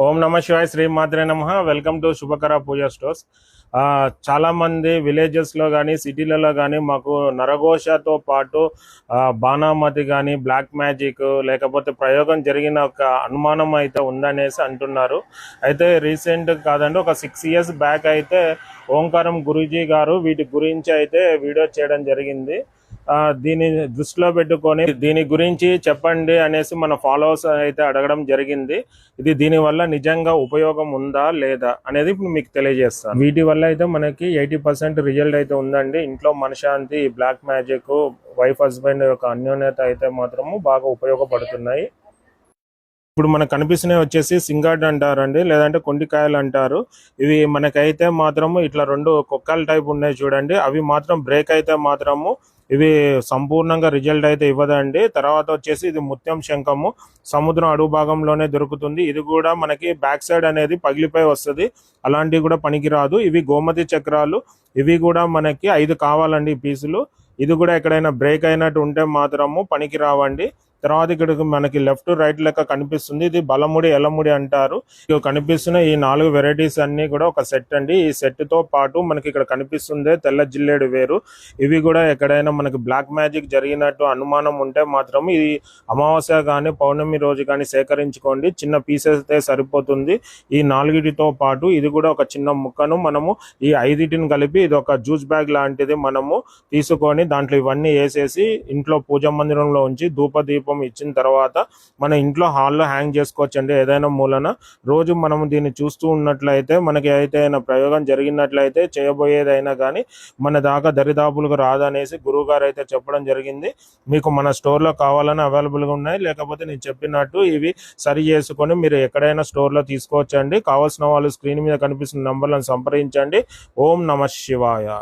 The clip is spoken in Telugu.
ఓం నమ శివాయ శ్రీ మాత్రే నమః. Welcome to Shubhakara Puja stores. చాలా మంది విలేజెస్లో కానీ సిటీలలో కానీ మాకు నరఘోషతో పాటు బాణామతి కానీ బ్లాక్ మ్యాజిక్ లేకపోతే ప్రయోగం జరిగిన ఒక అనుమానం అయితే ఉందనేసి అంటున్నారు. అయితే రీసెంట్ కాదండి, ఒక 6 years బ్యాక్ అయితే ఓంకారం గురూజీ గారు వీటి గురించి అయితే వీడియో చేయడం జరిగింది. దీని దృష్టిలో పెట్టుకొని దీని గురించి చెప్పండి అనేసి మన ఫాలోవర్స్ అయితే అడగడం జరిగింది. ఇది దీని వల్ల నిజంగా ఉపయోగం ఉందా లేదా అనేది ఇప్పుడు మీకు తెలియజేస్తాను. వీటి వల్ల అయితే మనకి 80% రిజల్ట్ అయితే ఉందండి. ఇంట్లో మనశ్శాంతి, బ్లాక్ మ్యాజిక్, వైఫ్ హస్బెండ్ యొక్క అన్యోన్యత అయితే మాత్రము బాగా ఉపయోగపడుతున్నాయి. ఇప్పుడు మనకు కనిపిస్తున్నాయి వచ్చేసి సింగాడ్ అంటారండి, లేదంటే కొండికాయలు అంటారు. ఇవి మనకైతే మాత్రము ఇట్లా 2 కుక్కల టైప్ ఉన్నాయి చూడండి. అవి మాత్రం బ్రేక్ అయితే మాత్రము ఇవి సంపూర్ణంగా రిజల్ట్ అయితే ఇవ్వదండి. తర్వాత వచ్చేసి ఇది ముత్యం శంఖము, సముద్రం అడుగు భాగంలోనే దొరుకుతుంది. ఇది కూడా మనకి బ్యాక్ సైడ్ అనేది పగిలిపోయి వస్తుంది, అలాంటివి కూడా పనికిరాదు. ఇవి గోమతి చక్రాలు, ఇవి కూడా మనకి 5 కావాలండి పీసులు. ఇది కూడా ఎక్కడైనా బ్రేక్ అయినట్టు ఉంటే మాత్రము పనికి రావండి. తర్వాత ఇక్కడ మనకి లెఫ్ట్ రైట్ లెక్క కనిపిస్తుంది, ఇది బలముడి ఎల్లముడి అంటారు. ఇక కనిపిస్తున్న ఈ 4 వెరైటీస్ అన్ని కూడా ఒక సెట్ అండి. ఈ సెట్ తో పాటు మనకి ఇక్కడ కనిపిస్తుంది తెల్ల జిల్లేడు వేరు. ఇవి కూడా ఎక్కడైనా మనకి బ్లాక్ మ్యాజిక్ జరిగినట్టు అనుమానం ఉంటే మాత్రం ఇది అమావాస్య కానీ పౌర్ణమి రోజు కానీ సేకరించుకోండి. చిన్న పీసెస్ అయితే సరిపోతుంది. ఈ 4టితో పాటు ఇది కూడా ఒక చిన్న ముక్కను మనము ఈ 5టిని కలిపి ఇది ఒక జ్యూస్ బ్యాగ్ లాంటిది మనము తీసుకొని దాంట్లో ఇవన్నీ వేసేసి ఇంట్లో పూజా మందిరంలో ఉంచి ధూపదీపం ఇచ్చిన తర్వాత మన ఇంట్లో హాల్లో హ్యాంగ్ చేసుకోవచ్చండి. ఏదైనా మూలన రోజు మనం దీన్ని చూస్తూ ఉన్నట్లయితే మనకి అయితే ప్రయోగం జరిగినట్లయితే చేయబోయేదైనా కానీ మన దాకా దరిదాపులకు రాదనేసి గురువు గారు అయితే చెప్పడం జరిగింది. మీకు మన స్టోర్లో కావాలని అవైలబుల్గా ఉన్నాయి, లేకపోతే నేను చెప్పినట్టు ఇవి సరి చేసుకొని మీరు ఎక్కడైనా స్టోర్లో తీసుకోవచ్చండి. కావాల్సిన వాళ్ళు స్క్రీన్ మీద కనిపిస్తున్న నంబర్లను సంప్రదించండి. ఓం నమ శివాయ.